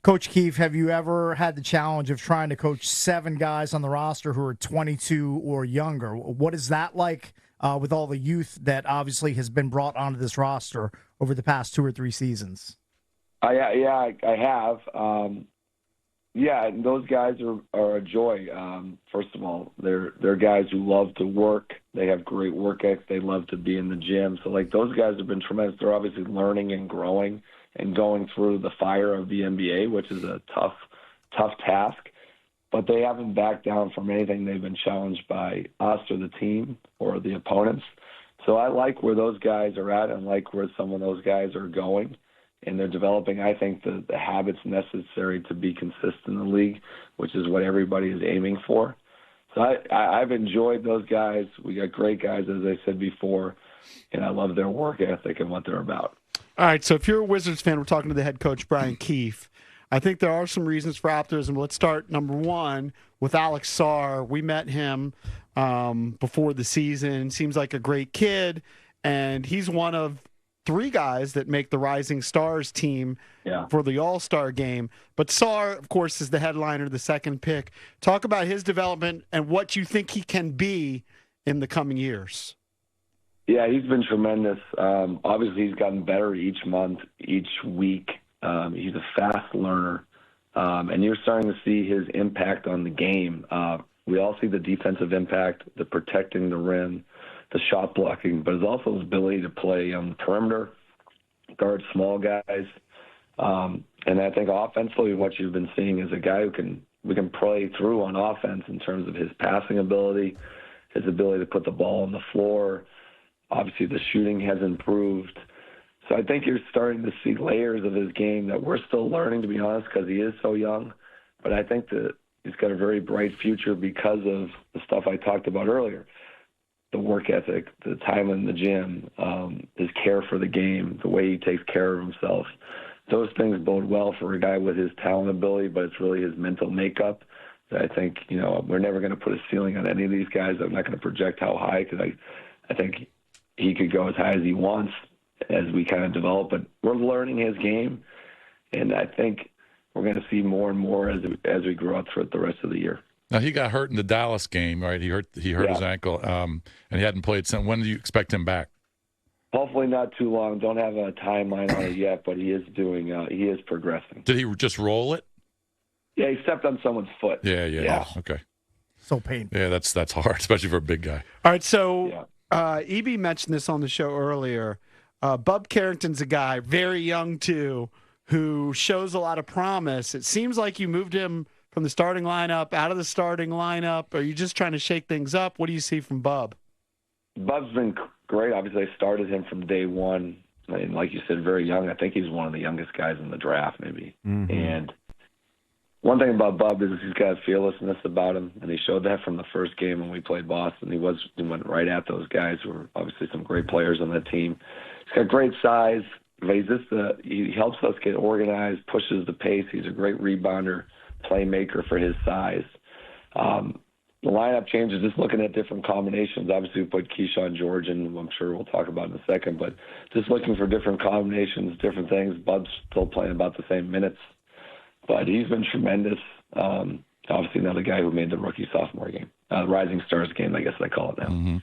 Coach Keefe, have you ever had the challenge of trying to coach 7 guys on the roster who are 22 or younger? What is that like with all the youth that obviously has been brought onto this roster over the past 2 or 3 seasons? I have. Those guys are a joy. First of all, they're guys who love to work. They have great work ethic. They love to be in the gym. So, those guys have been tremendous. They're obviously learning and growing and going through the fire of the NBA, which is a tough task. But they haven't backed down from anything. They've been challenged by us or the team or the opponents. So I like where those guys are at and like where some of those guys are going. And they're developing, I think, the habits necessary to be consistent in the league, which is what everybody is aiming for. So I've enjoyed those guys. We got great guys, as I said before, and I love their work ethic and what they're about. All right, so if you're a Wizards fan, we're talking to the head coach, Brian Keefe. I think there are some reasons for optimism. Let's start, number one, with Alex Sarr. We met him before the season. Seems like a great kid, and he's one of 3 guys that make the Rising Stars team for the All-Star game. But Sarr, of course, is the headliner, the second pick. Talk about his development and what you think he can be in the coming years. Yeah, he's been tremendous. Obviously, he's gotten better each month, each week. He's a fast learner, and you're starting to see his impact on the game. We all see the defensive impact, the protecting the rim, the shot blocking, but it's also his ability to play on the perimeter, guard small guys. And I think offensively what you've been seeing is a guy we can play through on offense in terms of his passing ability, his ability to put the ball on the floor. Obviously the shooting has improved. So I think you're starting to see layers of his game that we're still learning, to be honest, because he is so young. But I think that he's got a very bright future because of the stuff I talked about earlier. The work ethic, the time in the gym, his care for the game, the way he takes care of himself. Those things bode well for a guy with his talent ability, but it's really his mental makeup that I think, we're never going to put a ceiling on any of these guys. I'm not going to project how high because I think he could go as high as he wants as we kind of develop. But we're learning his game, and I think we're going to see more and more as we grow up throughout the rest of the year. Now, he got hurt in the Dallas game, right? He hurt his ankle, and he hadn't played since. When do you expect him back? Hopefully not too long. Don't have a timeline on it yet, but he is progressing. Did he just roll it? Yeah, he stepped on someone's foot. Yeah. Oh, okay. So painful. Yeah, that's hard, especially for a big guy. All right, so EB mentioned this on the show earlier. Bub Carrington's a guy, very young too, who shows a lot of promise. It seems like you moved him from the starting lineup, out of the starting lineup? Are you just trying to shake things up? What do you see from Bub? Bub's been great. Obviously, I started him from day one. And like you said, very young. I think he's one of the youngest guys in the draft, maybe. Mm-hmm. And one thing about Bub is he's got a fearlessness about him, and he showed that from the first game when we played Boston. He went right at those guys who were obviously some great players on that team. He's got great size. But he helps us get organized, pushes the pace. He's a great rebounder, playmaker for his size. The lineup changes, just looking at different combinations. Obviously, we put Keyshawn George in, who I'm sure we'll talk about in a second, but just looking for different combinations, different things. Bub's still playing about the same minutes, but he's been tremendous. Obviously, another guy who made the rookie-sophomore game, Rising Stars game, I guess I call it now. Mm-hmm.